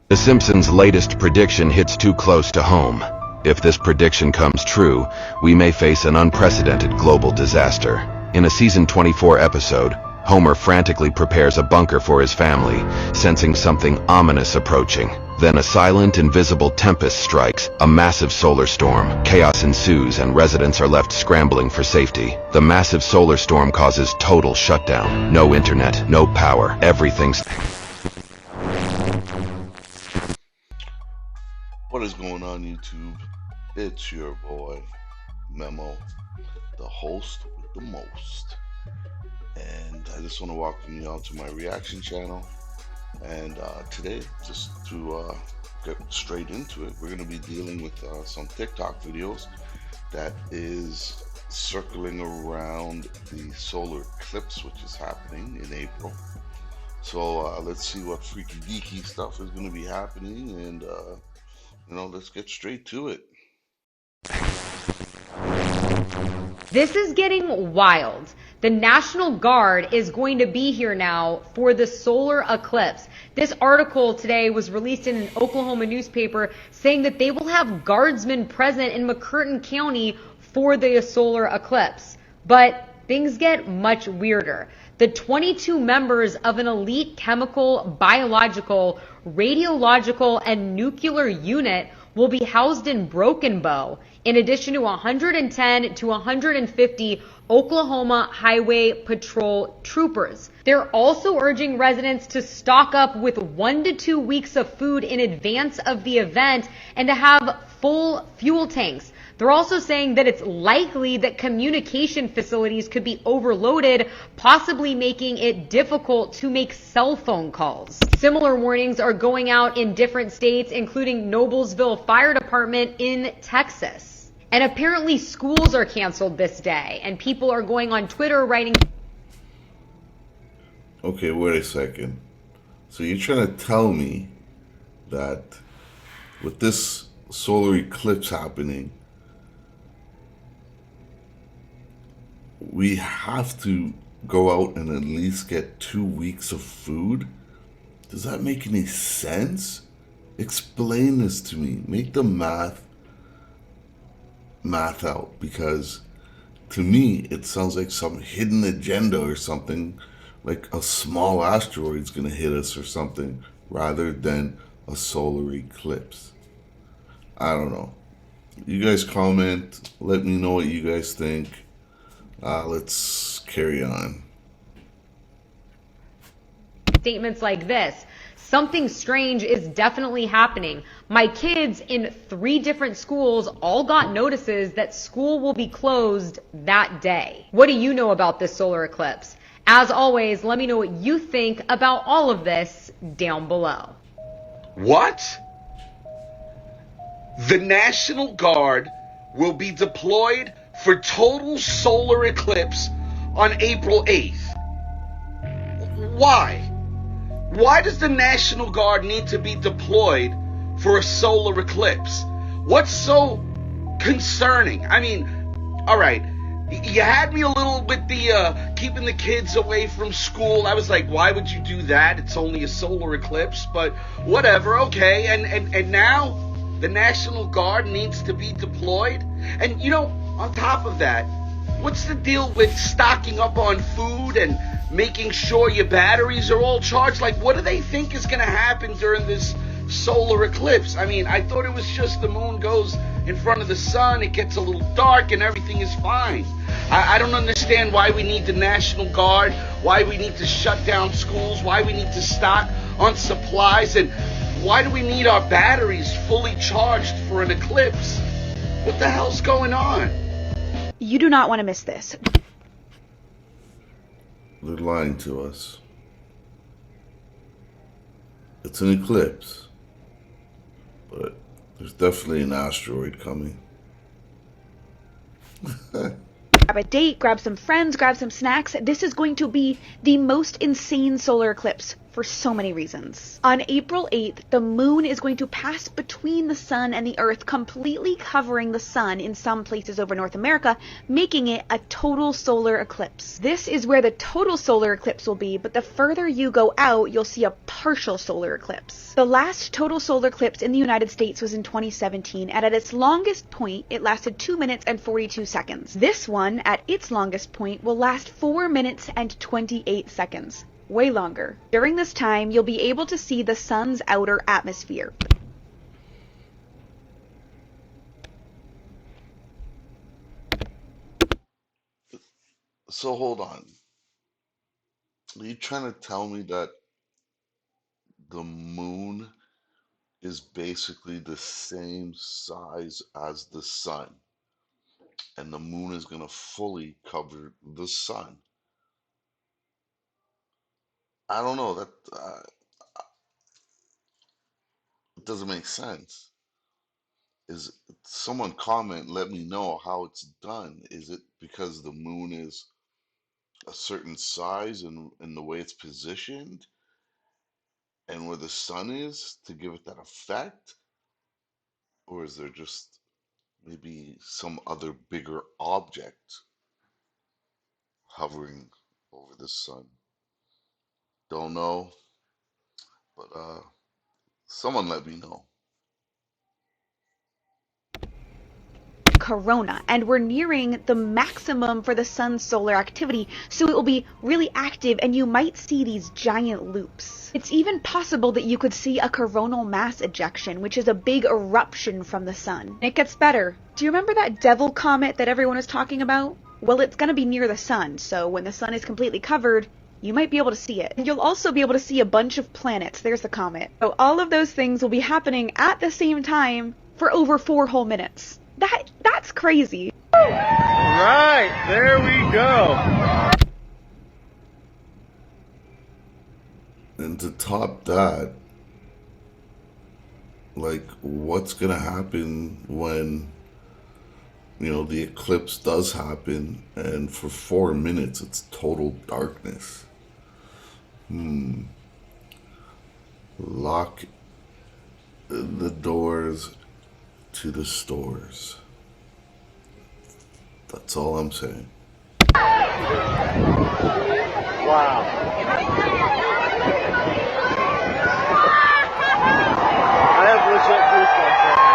The Simpsons' latest prediction hits too close to home. If this prediction comes true, we may face an unprecedented global disaster. In a season 24 episode, Homer frantically prepares a bunker for his family, sensing something ominous approaching. Then a silent, invisible tempest strikes, a massive solar storm. Chaos ensues and residents are left scrambling for safety. The massive solar storm causes total shutdown. No internet, no power, everything's... What is going on, YouTube? It's your boy, Memo, the host with the most. And I just want to welcome you all to my reaction channel. And today, just to get straight into it, we're going to be dealing with some TikTok videos that is circling around the solar eclipse, which is happening in April. So let's see what freaky deaky stuff is going to be happening, and let's get straight to it. This is getting wild. The National Guard is going to be here now for the solar eclipse. This article today was released in an Oklahoma newspaper saying that they will have guardsmen present in McCurtain County for the solar eclipse. But things get much weirder. The 22 members of an elite chemical, biological, radiological, and nuclear unit will be housed in Broken Bow, in addition to 110 to 150 Oklahoma Highway Patrol troopers. They're also urging residents to stock up with 1 to 2 weeks of food in advance of the event and to have full fuel tanks. They're also saying that it's likely that communication facilities could be overloaded, possibly making it difficult to make cell phone calls. Similar warnings are going out in different states, including Noblesville Fire Department in Texas. And apparently schools are canceled this day, and people are going on Twitter writing... Okay, wait a second. So you're trying to tell me that with this solar eclipse happening, we have to go out and at least get 2 weeks of food? Does that make any sense? Explain this to me. Make the math out, because to me it sounds like some hidden agenda or something, like a small asteroid's gonna hit us or something, rather than a solar eclipse. I don't know. You guys comment, let me know what you guys think. Let's carry on. Statements like this: something strange is definitely happening. My kids in 3 different schools all got notices that school will be closed that day. What do you know about this solar eclipse? As always, let me know what you think about all of this down below. What? The National Guard will be deployed for total solar eclipse on April 8th. Why? Why does the National Guard need to be deployed for a solar eclipse? What's so concerning? I mean, all right, you had me a little with the keeping the kids away from school. I was like, why would you do that? It's only a solar eclipse, but whatever, okay. And now the National Guard needs to be deployed. And on top of that, what's the deal with stocking up on food and making sure your batteries are all charged? Like, what do they think is going to happen during this solar eclipse? I mean, I thought it was just the moon goes in front of the sun, it gets a little dark, and everything is fine. I don't understand why we need the National Guard, why we need to shut down schools, why we need to stock on supplies, and why do we need our batteries fully charged for an eclipse? What the hell's going on? You do not want to miss this. They're lying to us. It's an eclipse, but there's definitely an asteroid coming. Grab a date, grab some friends, grab some snacks. This is going to be the most insane solar eclipse for so many reasons. On April 8th, the moon is going to pass between the sun and the earth, completely covering the sun in some places over North America, making it a total solar eclipse. This is where the total solar eclipse will be, but the further you go out, you'll see a partial solar eclipse. The last total solar eclipse in the United States was in 2017, and at its longest point, it lasted 2 minutes and 42 seconds. This one, at its longest point, will last 4 minutes and 28 seconds. Way longer. During this time, you'll be able to see the sun's outer atmosphere. So hold on. Are you trying to tell me that the moon is basically the same size as the sun, and the moon is going to fully cover the sun? I don't know. That it doesn't make sense. Is someone comment? Let me know how it's done. Is it because the moon is a certain size and the way it's positioned, and where the sun is to give it that effect, or is there just maybe some other bigger object hovering over the sun? Don't know, but someone let me know. Corona, and we're nearing the maximum for the sun's solar activity, so it will be really active and you might see these giant loops. It's even possible that you could see a coronal mass ejection, which is a big eruption from the sun. And it gets better. Do you remember that devil comet that everyone is talking about? Well, it's going to be near the sun, so when the sun is completely covered, you might be able to see it. And you'll also be able to see a bunch of planets. There's the comet. So all of those things will be happening at the same time for over 4 whole minutes. That's crazy. Right, there we go. And to top that, like, what's gonna happen when, the eclipse does happen and for 4 minutes it's total darkness? Lock the doors to the stores. That's all I'm saying. Wow. I have legit goosebumps right now.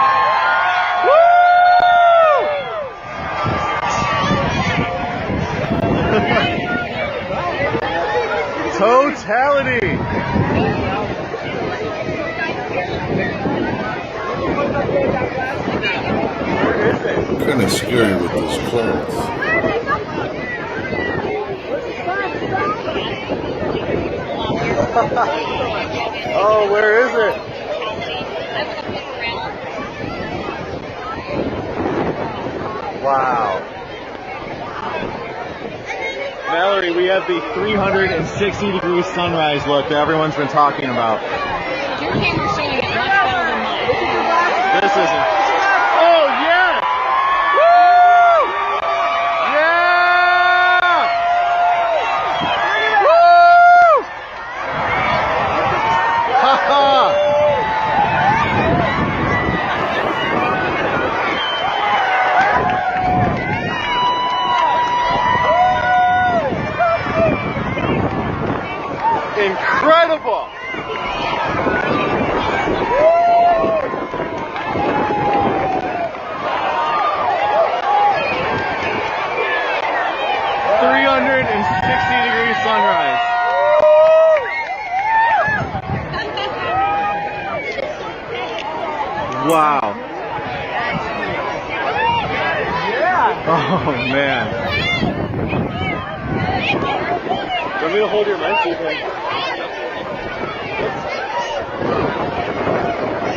Woo! Totality. Kind of scary with those clouds. Oh, where is it? Wow. Mallory, we have the 360-degree sunrise look that everyone's been talking about. Your camera's showing it much better than mine. This isn't. Oh, yes! Woo! Yeah! Woo! Ha ha! Incredible! Sunrise. Wow. Oh man. Want me to hold your mic?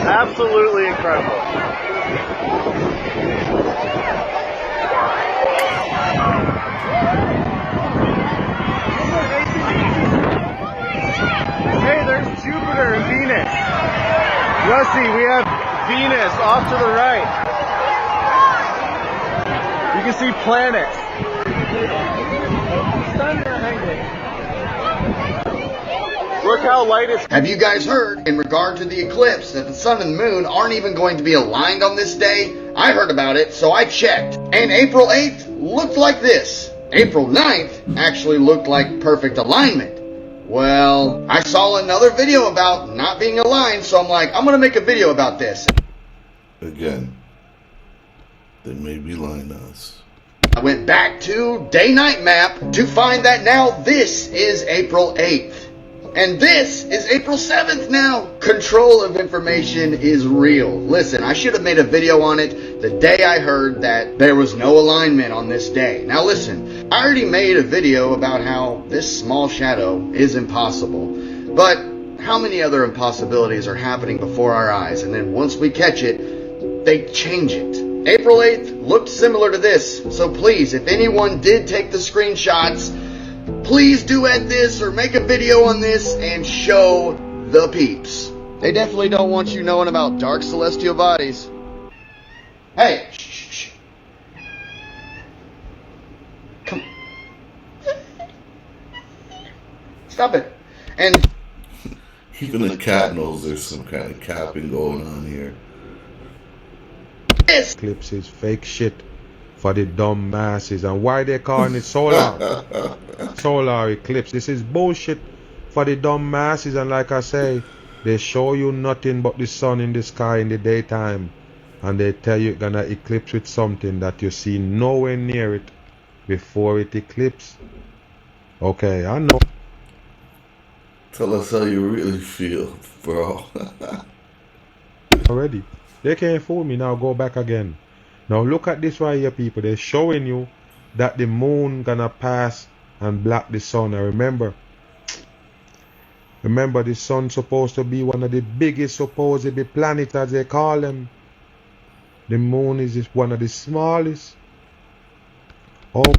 Absolutely incredible. Hey, there's Jupiter and Venus. Rusty, we have Venus off to the right. You can see planets. Look how light it's... Have you guys heard, in regard to the eclipse, that the sun and the moon aren't even going to be aligned on this day? I heard about it, so I checked. And April 8th looked like this. April 9th actually looked like perfect alignment. Well, I saw another video about not being aligned, so I'm like, I'm going to make a video about this. Again, they may be lying to us. I went back to day-night map to find that now this is April 8th. And this is April 7th now. Control of information is real. Listen, I should have made a video on it the day I heard that there was no alignment on this day. Now listen, I already made a video about how this small shadow is impossible. But how many other impossibilities are happening before our eyes? And then once we catch it, they change it. April 8th looked similar to this. So please, if anyone did take the screenshots, please duet this or make a video on this and show the peeps. They definitely don't want you knowing about dark celestial bodies. Hey, shh. Come. Stop it. And even the cat knows there's some kind of capping going on here. this Eclipse is fake shit for the dumb masses. And why they calling it solar? Solar eclipse. This is bullshit for the dumb masses. And like I say, they show you nothing but the sun in the sky in the daytime, and they tell you it's gonna eclipse with something that you see nowhere near it before it eclipses. Okay, I know. Tell us how you really feel, bro. Already. They can't fool me. Now go back again. Now look at this right here, people. They're showing you that the moon gonna pass and block the sun. And remember the sun supposed to be one of the biggest supposedly planets, as they call them. The moon is just one of the smallest. Oh,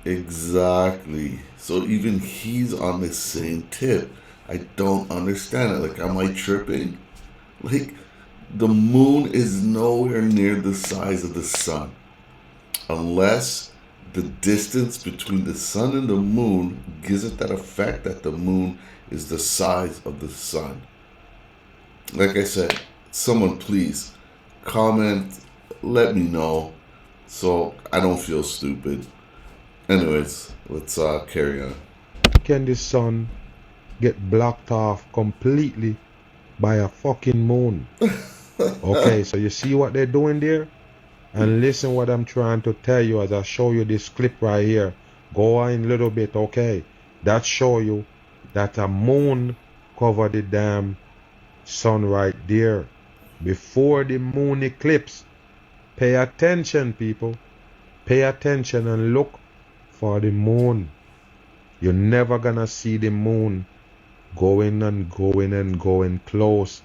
Exactly. So even he's on the same tip. I don't understand it. Like, am I tripping? Like, the moon is nowhere near the size of the sun. Unless the distance between the sun and the moon gives it that effect that the moon is the size of the sun. Like I said, someone please comment, let me know so I don't feel stupid. Anyways, let's carry on. can the sun get blocked off completely by a fucking moon? Okay, so you see what they're doing there? And listen what I'm trying to tell you as I show you this clip right here. Go on a little bit, okay? That show you that a moon cover the damn sun right there. Before the moon eclipse, pay attention, people. Pay attention and look for the moon. You're never gonna see the moon going and going and going close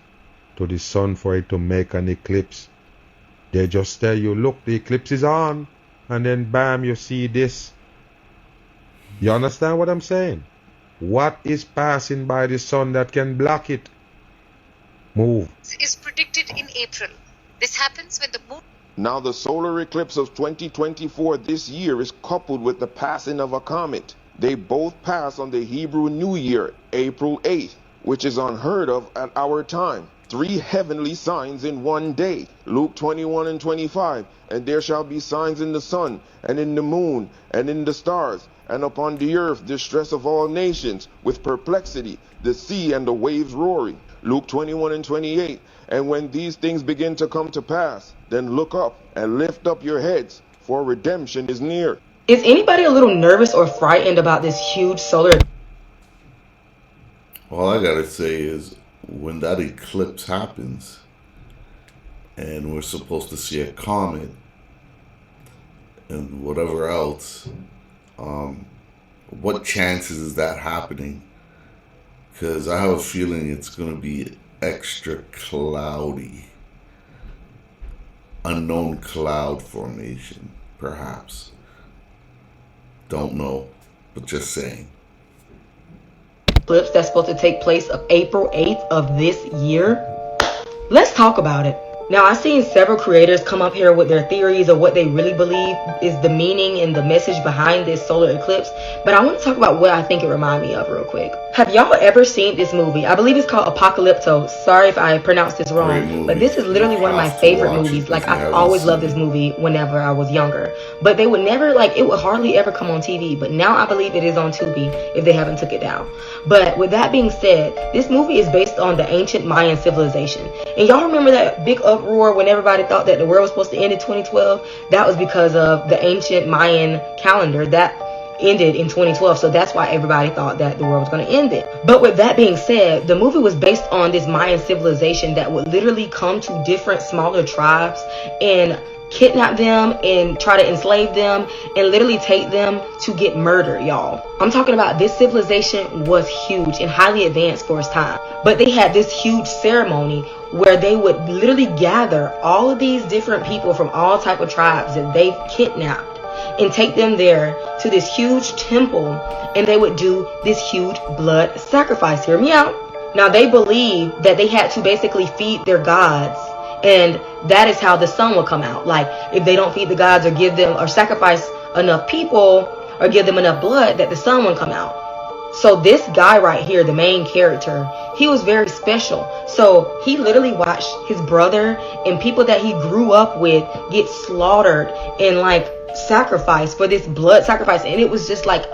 to the sun for it to make an eclipse. They just tell you, look, the eclipse is on, and then bam, you see this. You understand what I'm saying? What is passing by the sun that can block it? Move. Is predicted in April. This happens when the moon... Now the solar eclipse of 2024 this year is coupled with the passing of a comet. They both pass on the Hebrew New Year, April 8th, which is unheard of at our time. 3 heavenly signs in one day. Luke 21 and 25. And there shall be signs in the sun, and in the moon, and in the stars, and upon the earth distress of all nations, with perplexity, the sea and the waves roaring. Luke 21 and 28. And when these things begin to come to pass, then look up and lift up your heads, for redemption is near. Is anybody a little nervous or frightened about this huge solar? All I gotta say is, when that eclipse happens, and we're supposed to see a comet, and whatever else, what chances is that happening? Because I have a feeling it's going to be extra cloudy. Unknown cloud formation, perhaps. Don't know, but just saying. Eclipse that's supposed to take place of April 8th of this year? Let's talk about it. Now, I've seen several creators come up here with their theories of what they really believe is the meaning and the message behind this solar eclipse, but I want to talk about what I think it reminds me of real quick. Have y'all ever seen this movie? I believe it's called Apocalypto. Sorry if I pronounced this Great wrong, movie. but this is literally one of my You have to favorite watch it movies. if Like, you I've haven't always loved seen this it. movie whenever I was younger. But they would never, like, it would hardly ever come on TV. But now I believe it is on Tubi if they haven't took it down. But with that being said, this movie is based on the ancient Mayan civilization. And y'all remember that big uproar when everybody thought that the world was supposed to end in 2012? That was because of the ancient Mayan calendar that ended in 2012, so that's why everybody thought that the world was going to end it. But with that being said, the movie was based on this Mayan civilization that would literally come to different smaller tribes and kidnap them and try to enslave them and literally take them to get murdered, y'all. I'm talking about this civilization was huge and highly advanced for its time. But they had this huge ceremony where they would literally gather all of these different people from all type of tribes that they've kidnapped and take them there to this huge temple, and they would do this huge blood sacrifice. Hear me out. Now, they believed that they had to basically feed their gods, and that is how the sun will come out. Like, if they don't feed the gods or give them or sacrifice enough people or give them enough blood, that the sun won't come out. So this guy right here, the main character, he was very special. So he literally watched his brother and people that he grew up with get slaughtered and like sacrificed for this blood sacrifice. And it was just like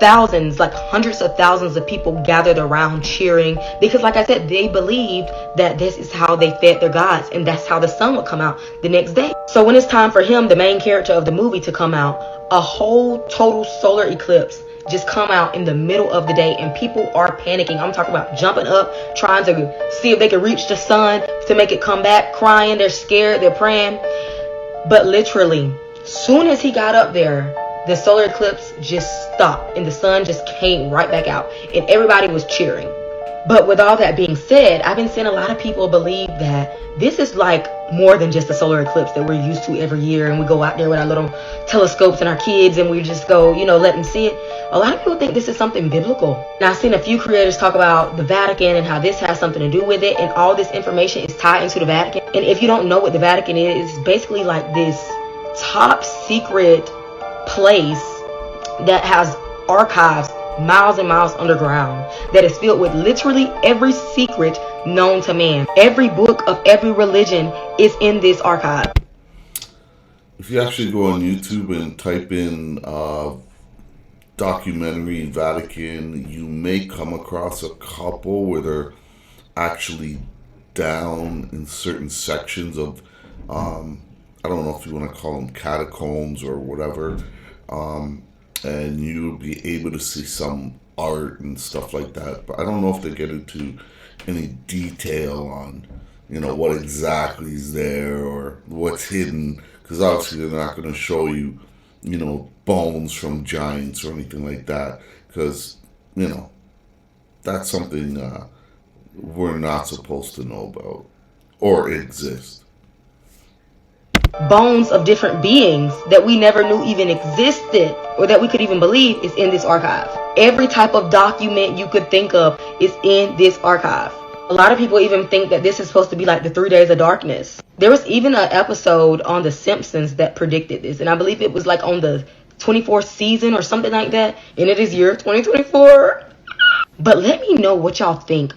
thousands, like hundreds of thousands of people gathered around cheering, because like I said, they believed that this is how they fed their gods, and that's how the sun would come out the next day. So when it's time for him, the main character of the movie, to come out, a whole total solar eclipse just come out in the middle of the day, and people are panicking. I'm talking about jumping up, trying to see if they can reach the sun to make it come back, crying, they're scared, they're praying. But literally, soon as he got up there, the solar eclipse just stopped and the sun just came right back out, and everybody was cheering. But with all that being said, I've been seeing a lot of people believe that this is like more than just a solar eclipse that we're used to every year, and we go out there with our little telescopes and our kids and we just go, let them see it. A lot of people think this is something biblical. Now, I've seen a few creators talk about the Vatican and how this has something to do with it, and all this information is tied into the Vatican. And if you don't know what the Vatican is, it's basically like this top secret place that has archives miles and miles underground that is filled with literally every secret known to man. Every book of every religion is in this archive. If you actually go on YouTube and type in documentary Vatican, you may come across a couple where they're actually down in certain sections of I don't know if you want to call them catacombs or whatever, and you'll be able to see some art and stuff like that. But I don't know if they get into any detail on, what exactly is there or what's hidden, because obviously they're not going to show you, bones from giants or anything like that, because, that's something we're not supposed to know about or exist. Bones of different beings that we never knew even existed or that we could even believe is in this archive. Every type of document you could think of is in this archive. A lot of people even think that this is supposed to be like the 3 Days of Darkness. There was even an episode on The Simpsons that predicted this, and I believe it was like on the 24th season or something like that, and it is year 2024. But let me know what y'all think.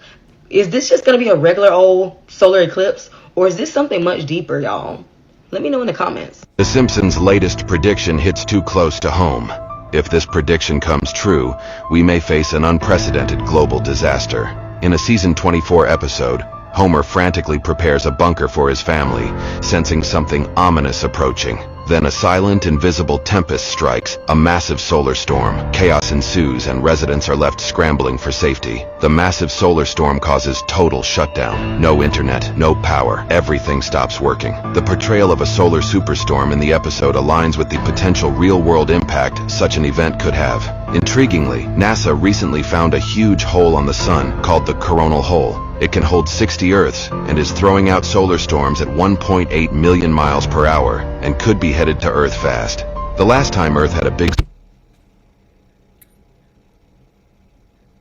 Is this just going to be a regular old solar eclipse, or is this something much deeper, y'all? Let me know in the comments. The Simpsons' latest prediction hits too close to home. If this prediction comes true, we may face an unprecedented global disaster. In a season 24 episode, Homer frantically prepares a bunker for his family, sensing something ominous approaching. Then a silent, invisible tempest strikes, a massive solar storm. Chaos ensues and residents are left scrambling for safety. The massive solar storm causes total shutdown. No internet, no power, everything stops working. The portrayal of a solar superstorm in the episode aligns with the potential real-world impact such an event could have. Intriguingly, NASA recently found a huge hole on the sun called the coronal hole. It can hold 60 Earths and is throwing out solar storms at 1.8 million miles per hour and could be headed to Earth fast. The last time Earth had a big...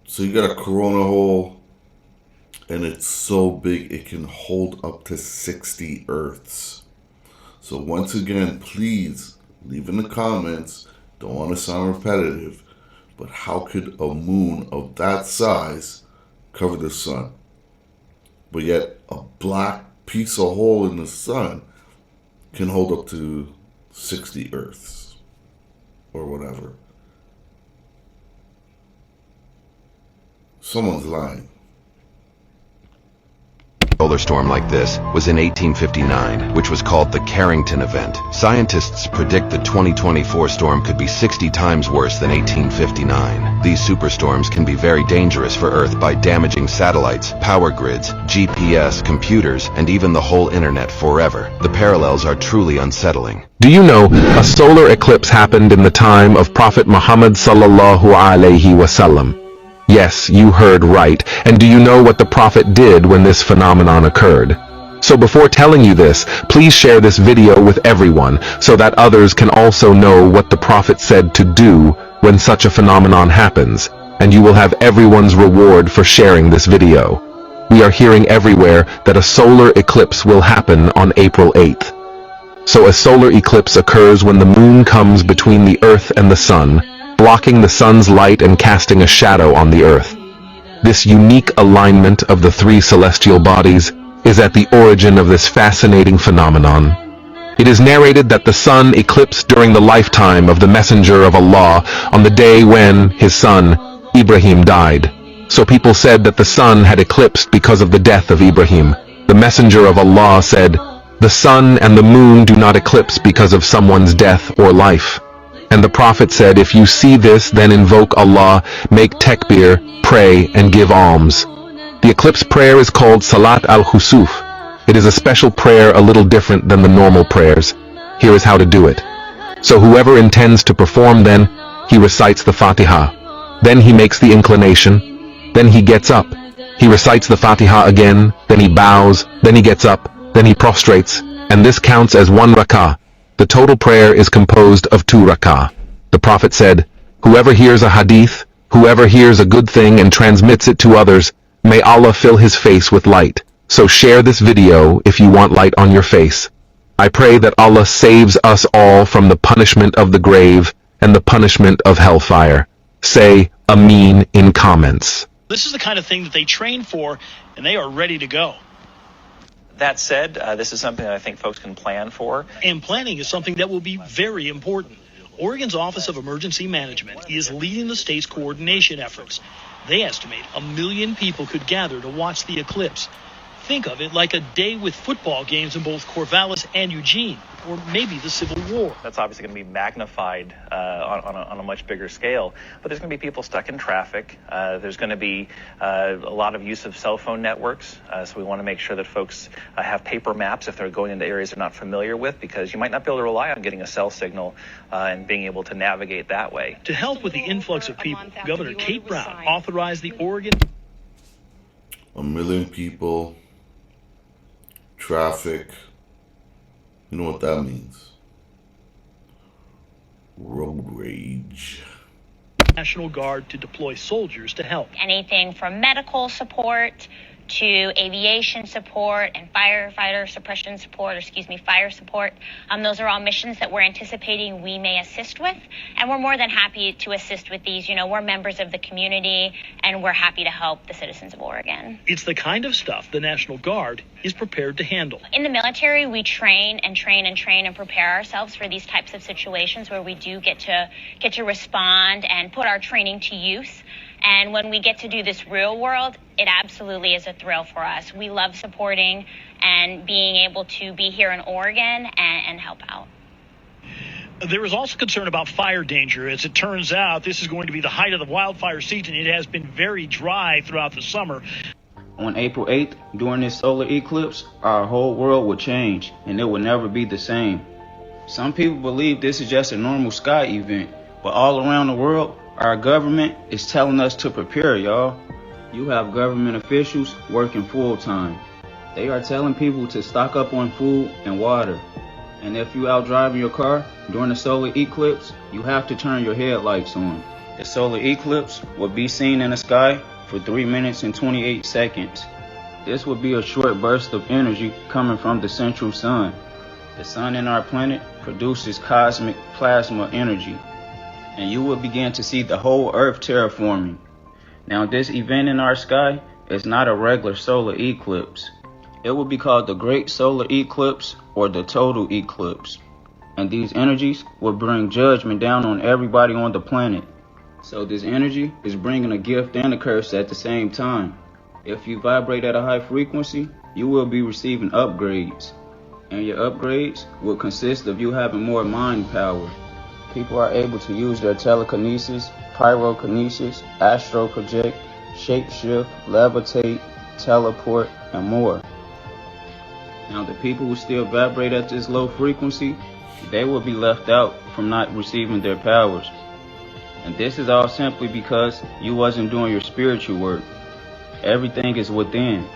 So you got a corona hole, and it's so big it can hold up to 60 Earths. So once again, please leave in the comments, don't want to sound repetitive, But how could a moon of that size cover the sun? But yet a black piece of hole in the sun can hold up to 60 Earths or whatever. Someone's lying. Solar storm like this was in 1859, which was called the Carrington event. Scientists predict the 2024 storm could be 60 times worse than 1859. These superstorms can be very dangerous for Earth by damaging satellites, power grids, GPS, computers, and even the whole internet forever. The parallels are truly unsettling. Do you know a solar eclipse happened in the time of Prophet Muhammad sallallahu alaihi wasallam? Yes, you heard right. And do you know what the Prophet did when this phenomenon occurred? So before telling you this, please share this video with everyone so that others can also know what the Prophet said to do when such a phenomenon happens, and you will have everyone's reward for sharing this video. We are hearing everywhere that a solar eclipse will happen on April 8th. So a solar eclipse occurs when the moon comes between the Earth and the sun, blocking the sun's light and casting a shadow on the Earth. This unique alignment of the three celestial bodies is at the origin of this fascinating phenomenon. It is narrated that the sun eclipsed during the lifetime of the Messenger of Allah on the day when his son, Ibrahim, died. So people said that the sun had eclipsed because of the death of Ibrahim. The Messenger of Allah said, "The sun and the moon do not eclipse because of someone's death or life." And the Prophet said, "If you see this, then invoke Allah, make takbir, pray, and give alms." The eclipse prayer is called Salat al-Khusuf. It is a special prayer a little different than the normal prayers. Here is how to do it. So whoever intends to perform then, he recites the Fatiha. Then he makes the inclination. Then he gets up. He recites the Fatiha again. Then he bows. Then he gets up. Then he prostrates. And this counts as 1 rak'ah. The total prayer is composed of 2 rak'ah. The Prophet said, "Whoever hears a hadith, whoever hears a good thing and transmits it to others, may Allah fill his face with light." So share this video if you want light on your face. I pray that Allah saves us all from the punishment of the grave and the punishment of hellfire. Say Ameen in comments. This is the kind of thing that they train for, and they are ready to go. That said, this is something that I think folks can plan for. And planning is something that will be very important. Oregon's Office of Emergency Management is leading the state's coordination efforts. They estimate 1 million people could gather to watch the eclipse. Think of it like a day with football games in both Corvallis and Eugene, or maybe the Civil War. That's obviously going to be magnified on a much bigger scale, but there's going to be people stuck in traffic. There's going to be a lot of use of cell phone networks, so we want to make sure that folks have paper maps if they're going into areas they're not familiar with, because you might not be able to rely on getting a cell signal and being able to navigate that way. To help with the influx of people, Governor Kate Brown authorized the Oregon... 1 million people, traffic, you know what that means. Road rage. National Guard to deploy soldiers to help. Anything from medical support to aviation support and fire support. Those are all missions that we're anticipating we may assist with, and we're more than happy to assist with these. You know, we're members of the community, and we're happy to help the citizens of Oregon. It's the kind of stuff the National Guard is prepared to handle. In the military, we train and prepare ourselves for these types of situations where we do get to respond and put our training to use. And when we get to do this real world, it absolutely is a thrill for us. We love supporting and being able to be here in Oregon and help out. There is also concern about fire danger. As it turns out, this is going to be the height of the wildfire season. It has been very dry throughout the summer. On April 8th, during this solar eclipse, our whole world will change, and it will never be the same. Some people believe this is just a normal sky event, but all around the world, our government is telling us to prepare, y'all. You have government officials working full time. They are telling people to stock up on food and water. And if you out driving your car during the solar eclipse, you have to turn your headlights on. The solar eclipse will be seen in the sky for 3 minutes and 28 seconds. This will be a short burst of energy coming from the central sun. The sun in our planet produces cosmic plasma energy. and you will begin to see the whole earth terraforming. Now, this event in our sky is not a regular solar eclipse. It will be called the Great Solar Eclipse or the Total Eclipse. And these energies will bring judgment down on everybody on the planet. So this energy is bringing a gift and a curse at the same time. If you vibrate at a high frequency, you will be receiving upgrades. And your upgrades will consist of you having more mind power. People are able to use their telekinesis, pyrokinesis, astral project, shapeshift, levitate, teleport, and more. Now the people who still vibrate at this low frequency, they will be left out from not receiving their powers. And this is all simply because you wasn't doing your spiritual work. Everything is within.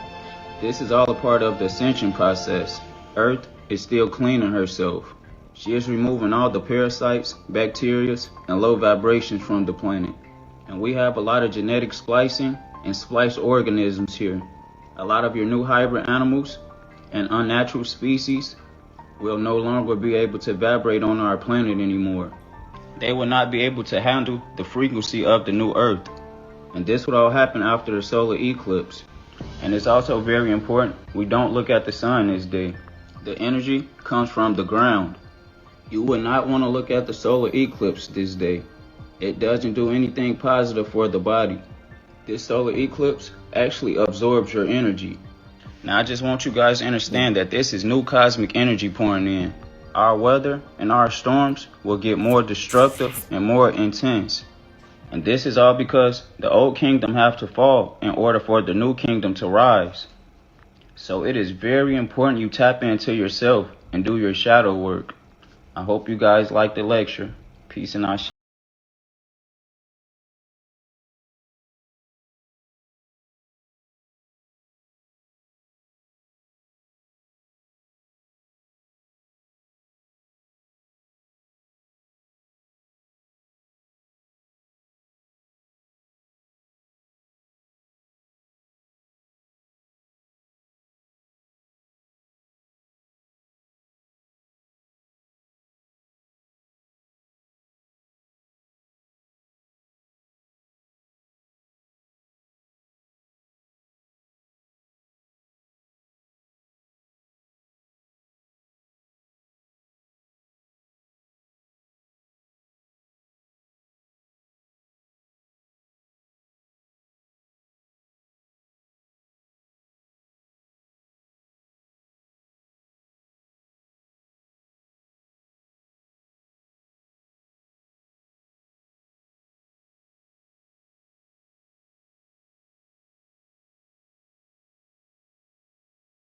This is all a part of the ascension process. Earth is still cleaning herself. She is removing all the parasites, bacteria, and low vibrations from the planet. And we have a lot of genetic splicing and spliced organisms here. A lot of your new hybrid animals and unnatural species will no longer be able to vibrate on our planet anymore. They will not be able to handle the frequency of the new Earth. And this would all happen after the solar eclipse. And it's also very important we don't look at the sun this day. The energy comes from the ground. You would not want to look at the solar eclipse this day. It doesn't do anything positive for the body. This solar eclipse actually absorbs your energy. Now I just want you guys to understand that this is new cosmic energy pouring in. Our weather and our storms will get more destructive and more intense. And this is all because the old kingdom have to fall in order for the new kingdom to rise. So it is very important you tap into yourself and do your shadow work. I hope you guys like the lecture. Peace and ashe.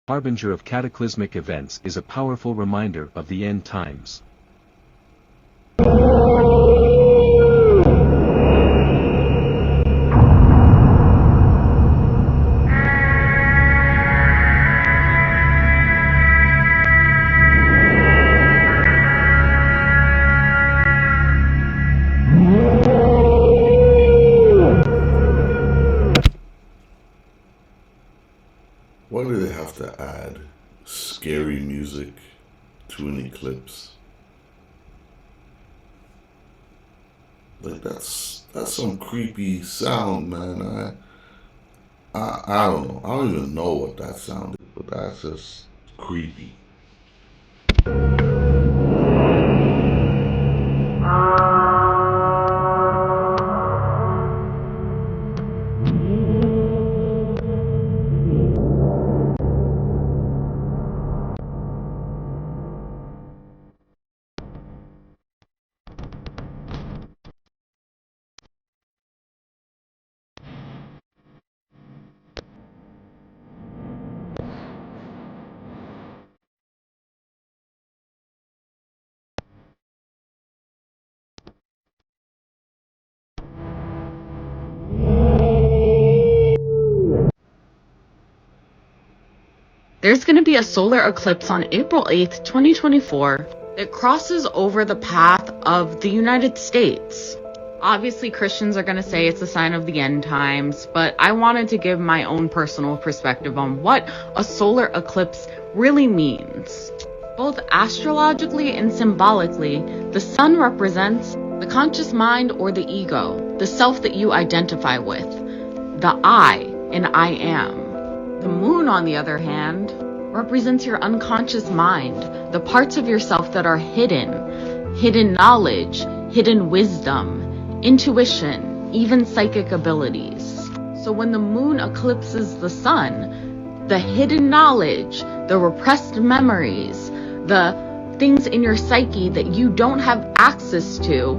Harbinger of cataclysmic events is a powerful reminder of the end times. Why do they have to add scary music to an eclipse? Like that's some creepy sound, man. I don't know. I don't even know what that sounded, but that's just creepy. There's going to be a solar eclipse on April 8th, 2024 that crosses over the path of the United States. Obviously, Christians are going to say it's a sign of the end times, but I wanted to give my own personal perspective on what a solar eclipse really means. Both astrologically and symbolically, the sun represents The conscious mind or the ego, the self that you identify with, the I and I am. The moon, on the other hand, represents your unconscious mind, the parts of yourself that are hidden knowledge, hidden wisdom, intuition, even psychic abilities. So when the moon eclipses the sun, the hidden knowledge, the repressed memories, the things in your psyche that you don't have access to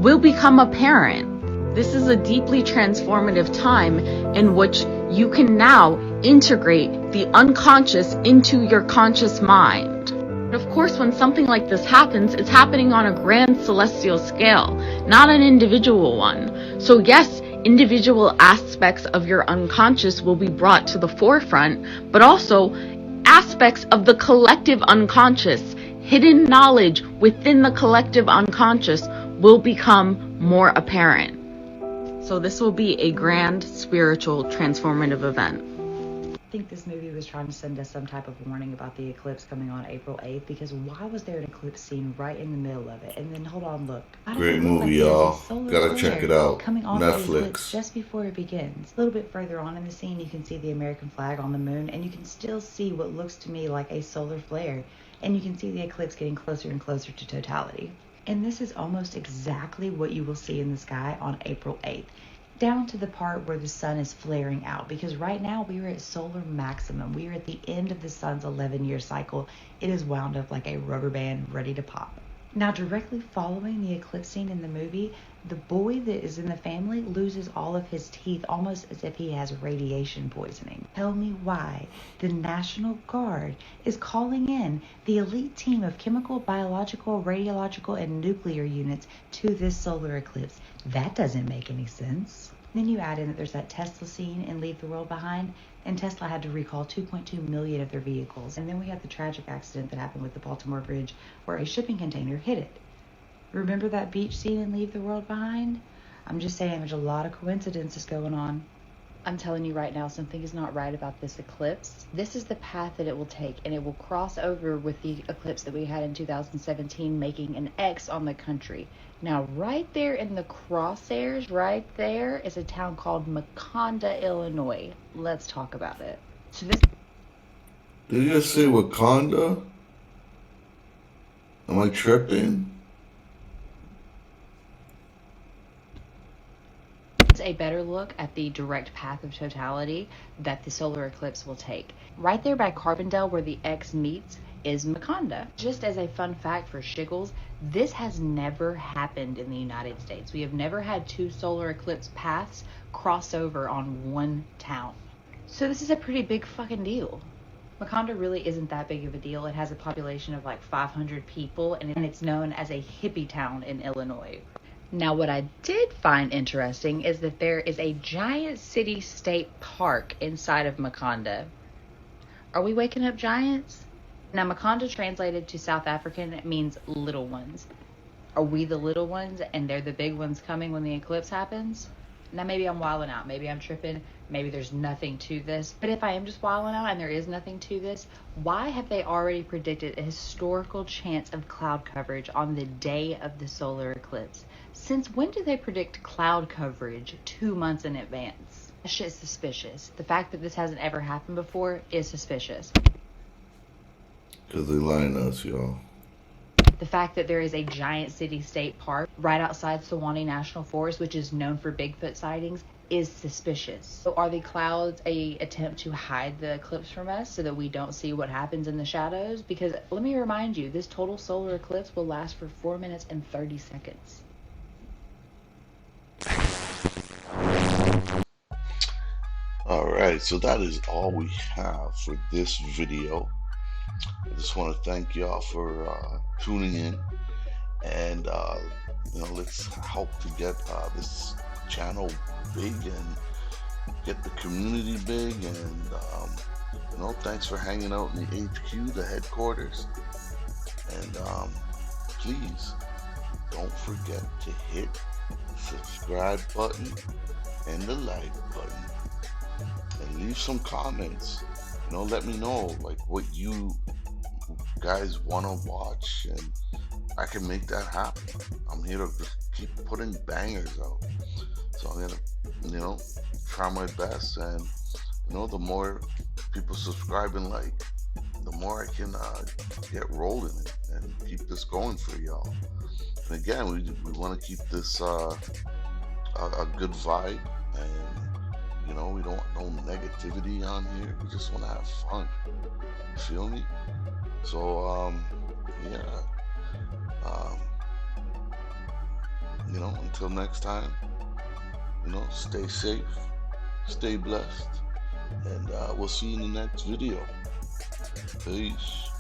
will become apparent. This is a deeply transformative time in which you can now integrate the unconscious into your conscious mind. Of course, when something like this happens, it's happening on a grand celestial scale, not an individual one. So yes, individual aspects of your unconscious will be brought to the forefront, but also aspects of the collective unconscious, hidden knowledge within the collective unconscious will become more apparent. So this will be a grand spiritual transformative event. I think this movie was trying to send us some type of warning about the eclipse coming on April 8th, because why was there an eclipse scene right in the middle of it? And then hold on, look. Great movie, y'all. Gotta check it out. Coming off the eclipse Netflix. just before it begins. A little bit further on in the scene, you can see the American flag on the moon, and you can still see what looks to me like a solar flare. And you can see the eclipse getting closer and closer to totality. And this is almost exactly what you will see in the sky on April 8th. Down to the part where the sun is flaring out, because right now we are at solar maximum. We are at the end of the sun's 11-year cycle. It is wound up like a rubber band ready to pop. Now, directly following the eclipse scene in the movie, the boy that is in the family loses all of his teeth, almost as if he has radiation poisoning. Tell me why the National Guard is calling in the elite team of chemical, biological, radiological, and nuclear units to this solar eclipse. That doesn't make any sense. Then you add in that there's that Tesla scene in Leave the World Behind, and Tesla had to recall 2.2 million of their vehicles. And then we had the tragic accident that happened with the Baltimore Bridge where a shipping container hit it. Remember that beach scene in Leave the World Behind? I'm just saying there's a lot of coincidences going on. I'm telling you right now, something is not right about this eclipse. This is the path that it will take, and it will cross over with the eclipse that we had in 2017, making an X on the country. Now, right there in the crosshairs, right there, is a town called Maconda, Illinois. Let's talk about it. So this... Did you just say Wakanda? Am I tripping? A better look at the direct path of totality that the solar eclipse will take. Right there by Carbondale where the X meets is Maconda. Just as a fun fact for Shiggles, this has never happened in the United States. We have never had two solar eclipse paths cross over on one town. So this is a pretty big fucking deal. Maconda really isn't that big of a deal. It has a population of like 500 people, and it's known as a hippie town in Illinois. Now, what I did find interesting is that there is a giant city-state park inside of Maconda. Are we waking up giants? Now, Maconda translated to South African means little ones. Are we the little ones and they're the big ones coming when the eclipse happens? Now, maybe I'm wilding out. Maybe I'm tripping. Maybe there's nothing to this. But if I am just wilding out and there is nothing to this, why have they already predicted a historical chance of cloud coverage on the day of the solar eclipse? Since when do they predict cloud coverage 2 months in advance? That shit's suspicious. The fact that this hasn't ever happened before is suspicious. Because they lying to us, y'all. The fact that there is a giant city-state park right outside Sewanee National Forest, which is known for Bigfoot sightings, is suspicious. So are the clouds a attempt to hide the eclipse from us so that we don't see what happens in the shadows? Because let me remind you, this total solar eclipse will last for 4 minutes and 30 seconds. Alright, so that is all we have for this video. I just want to thank y'all for tuning in, and let's help to get this channel big and get the community big. And thanks for hanging out in the HQ, the headquarters. And please don't forget to hit the subscribe button and the like button, and leave some comments. Let me know like what you guys want to watch, and I can make that happen. I'm here to just keep putting bangers out. So I'm gonna, try my best, and the more people subscribe and like, the more I can get rolling and keep this going for y'all. And again, we want to keep this a good vibe, and we don't want no negativity on here. We just want to have fun. You feel me? So yeah. Until next time, stay safe, stay blessed, and we'll see you in the next video. Peace.